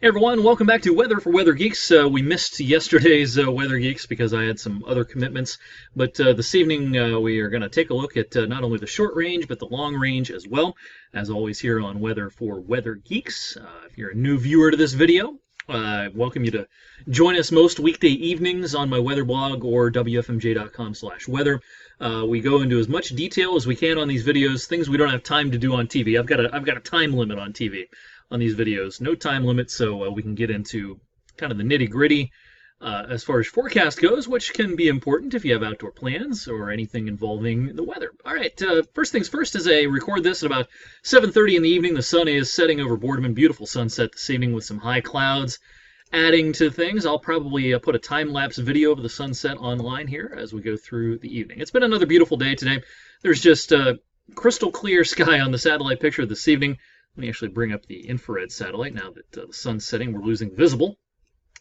Hey everyone, welcome back to Weather for Weather Geeks. We missed yesterday's Weather Geeks because I had some other commitments, but this evening we are going to take a look at not only the short range but the long range as well. As always, here on Weather for Weather Geeks. If you're a new viewer to this video, I welcome you to join us most weekday evenings on my weather blog or wfmj.com/weather. We go into as much detail as we can on these videos, things we don't have time to do on TV. I've got a time limit on TV. On these videos. No time limit, so we can get into kind of the nitty-gritty as far as forecast goes, which can be important if you have outdoor plans or anything involving the weather. All right, first things first, as I record this at about 7:30 in the evening, the sun is setting over Boardman. Beautiful sunset this evening with some high clouds adding to things. I'll probably put a time-lapse video of the sunset online here as we go through the evening. It's been another beautiful day today. There's just crystal clear sky on the satellite picture this evening. Let me actually bring up the infrared satellite now that the sun's setting. We're losing visible.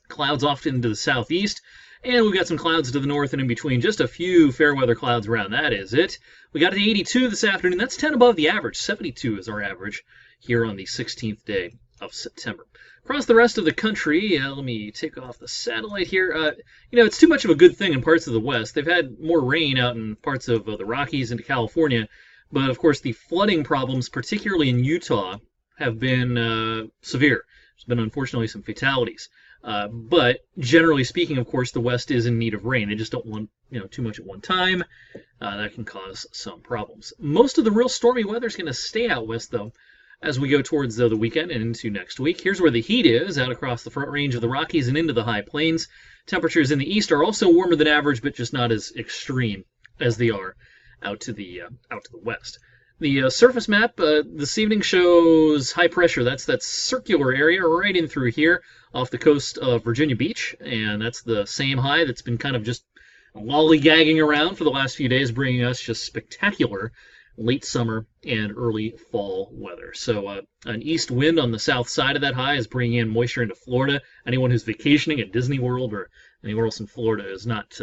Clouds off into the southeast, and we've got some clouds to the north and in between. Just a few fair weather clouds around. That is it. We got to 82 this afternoon. That's 10 above the average. 72 is our average here on the 16th day of September. Across the rest of the country, let me take off the satellite here. It's too much of a good thing in parts of the west. They've had more rain out in parts of the Rockies into California. But, of course, the flooding problems, particularly in Utah, have been severe. There's been, unfortunately, some fatalities. But, generally speaking, of course, the West is in need of rain. They just don't want too much at one time. That can cause some problems. Most of the real stormy weather is going to stay out west, though, as we go towards the weekend and into next week. Here's where the heat is, out across the front range of the Rockies and into the high plains. Temperatures in the east are also warmer than average, but just not as extreme as they are out to the west. The surface map this evening shows high pressure. That's that circular area right in through here off the coast of Virginia Beach, and that's the same high that's been kind of just lollygagging around for the last few days, bringing us just spectacular late summer and early fall weather. So an east wind on the south side of that high is bringing in moisture into Florida. Anyone who's vacationing at Disney World or anywhere else in Florida is not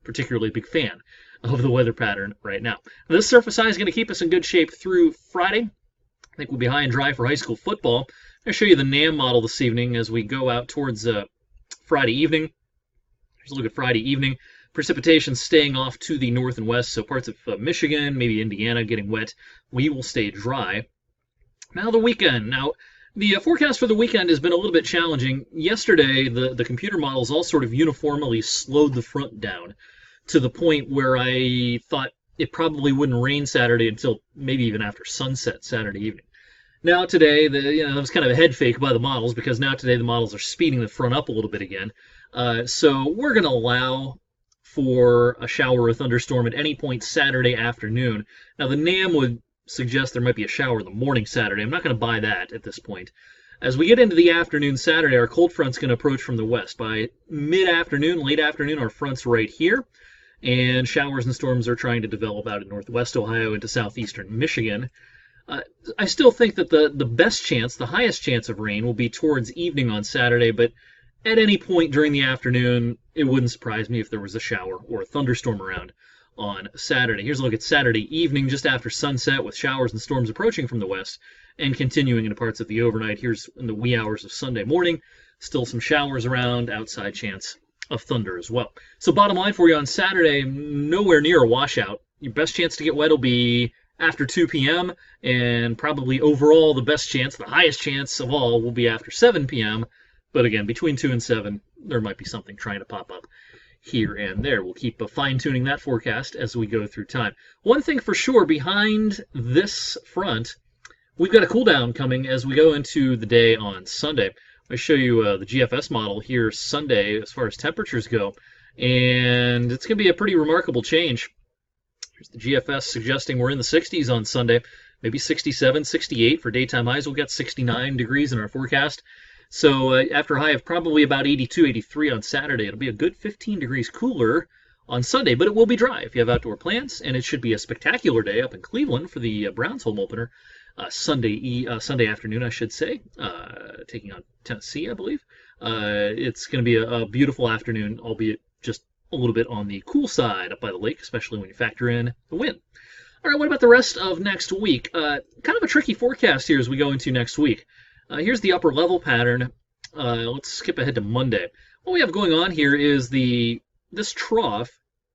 particularly a big fan of the weather pattern right now. This surface high is going to keep us in good shape through Friday. I think we'll be high and dry for high school football. I'm going to show you the NAM model this evening as we go out towards Friday evening. Here's a look at Friday evening. Precipitation staying off to the north and west, so parts of Michigan, maybe Indiana getting wet. We will stay dry. Now the weekend. Now, the forecast for the weekend has been a little bit challenging. Yesterday, the computer models all sort of uniformly slowed the front down to the point where I thought it probably wouldn't rain Saturday until maybe even after sunset Saturday evening. Now today, that was kind of a head fake by the models, because now today the models are speeding the front up a little bit again. So we're going to allow for a shower or thunderstorm at any point Saturday afternoon. Now the NAM would suggest there might be a shower in the morning Saturday. I'm not going to buy that at this point. As we get into the afternoon Saturday, our cold front's going to approach from the west. By mid-afternoon, late afternoon, our front's right here. And showers and storms are trying to develop out in northwest Ohio into southeastern Michigan. I still think that the best chance, the highest chance of rain will be towards evening on Saturday, but at any point during the afternoon, it wouldn't surprise me if there was a shower or a thunderstorm around on Saturday. Here's a look at Saturday evening, just after sunset, with showers and storms approaching from the west and continuing into parts of the overnight. Here's in the wee hours of Sunday morning, still some showers around, outside chance of thunder as well. So bottom line for you on Saturday, nowhere near a washout. Your best chance to get wet will be after 2 p.m. and probably overall the best chance, the highest chance of all, will be after 7 p.m. But again, between 2 and 7, there might be something trying to pop up here and there. We'll keep fine-tuning that forecast as we go through time. One thing for sure, behind this front, we've got a cool down coming as we go into the day on Sunday. I show you the GFS model here Sunday as far as temperatures go, and it's going to be a pretty remarkable change. Here's the GFS suggesting we're in the 60s on Sunday, maybe 67, 68 for daytime highs. We'll get 69 degrees in our forecast. So after a high of probably about 82, 83 on Saturday, it'll be a good 15 degrees cooler on Sunday, but it will be dry if you have outdoor plans, and it should be a spectacular day up in Cleveland for the Browns home opener. Sunday afternoon, I should say, taking on Tennessee, I believe. It's going to be a beautiful afternoon, albeit just a little bit on the cool side up by the lake, especially when you factor in the wind. All right, what about the rest of next week? Kind of a tricky forecast here as we go into next week. Here's the upper level pattern. let's skip ahead to Monday. What we have going on here is this trough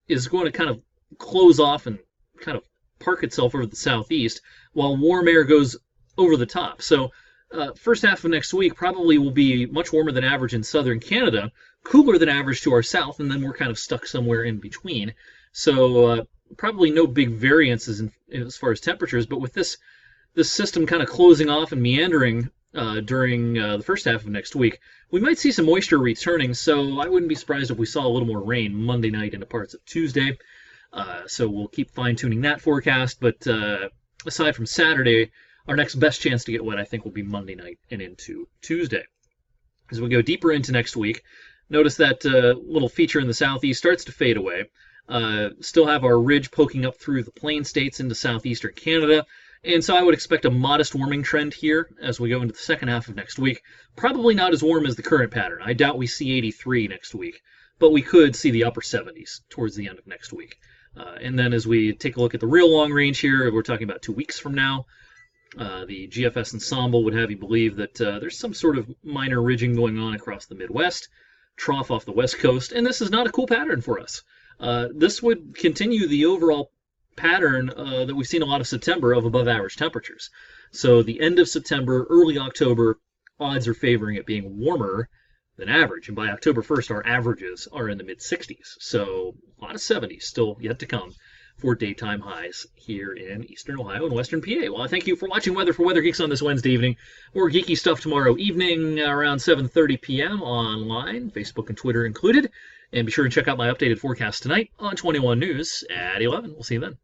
is going to kind of close off and kind of park itself over the southeast while warm air goes over the top. So first half of next week probably will be much warmer than average in southern Canada, cooler than average to our south, and then we're kind of stuck somewhere in between. So probably no big variances as far as temperatures, but with this system kind of closing off and meandering during the first half of next week, we might see some moisture returning, so I wouldn't be surprised if we saw a little more rain Monday night into parts of Tuesday. So we'll keep fine-tuning that forecast, but aside from Saturday, our next best chance to get wet, I think, will be Monday night and into Tuesday. As we go deeper into next week, notice that little feature in the southeast starts to fade away. Still have our ridge poking up through the plain states into southeastern Canada, and so I would expect a modest warming trend here as we go into the second half of next week. Probably not as warm as the current pattern. I doubt we see 83 next week, but we could see the upper 70s towards the end of next week. And then as we take a look at the real long range here, we're talking about 2 weeks from now. The GFS ensemble would have you believe that there's some sort of minor ridging going on across the Midwest, trough off the West Coast, and this is not a cool pattern for us. This would continue the overall pattern that we've seen a lot of September of above average temperatures. So the end of September, early October, odds are favoring it being warmer than average. And by October 1st, our averages are in the mid-60s. So a lot of 70s still yet to come for daytime highs here in eastern Ohio and western PA. Well, I thank you for watching Weather for Weather Geeks on this Wednesday evening. More geeky stuff tomorrow evening around 7:30 p.m. online, Facebook and Twitter included. And be sure to check out my updated forecast tonight on 21 News at 11. We'll see you then.